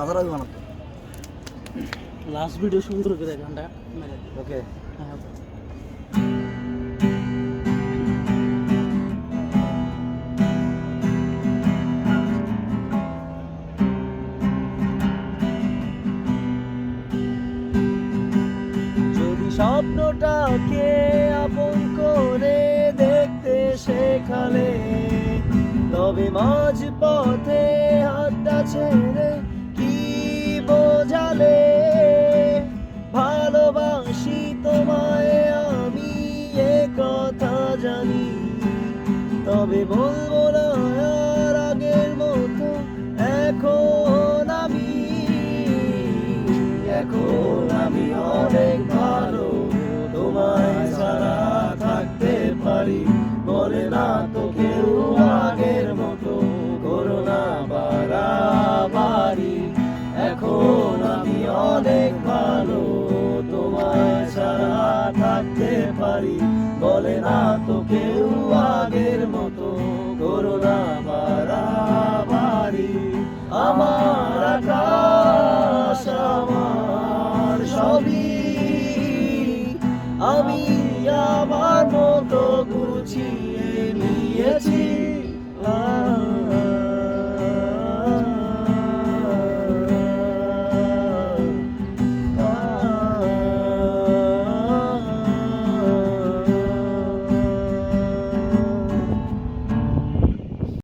সাদারা বানাতো last video সুন্দর করে গানটা ওকে হ্যাঁ যদি স্বপ্নটাকে আপন করে দেখতে শেখালে তবে মাঝ পথে হাতটা ছেড়ে কি বোঝালে ভালোবাসি তোমায় আমি এ কথা জানি তবে বলবো না আর আগের মতো এখন আমি অনেক ভালো তোমায় ছাড়া থাকতে পারি বলে না তো কেউ আগের মতো করোনা বাড়াবাড়ি এখন আমি অনেক ভালো তোমায় ছাড়া থাকতে পারি বলে না তো কেউ আগের মতো করোনা বাড়াবাড়ি আমার আকাশ আমার সবই আমি আমার মতো গুছিয়ে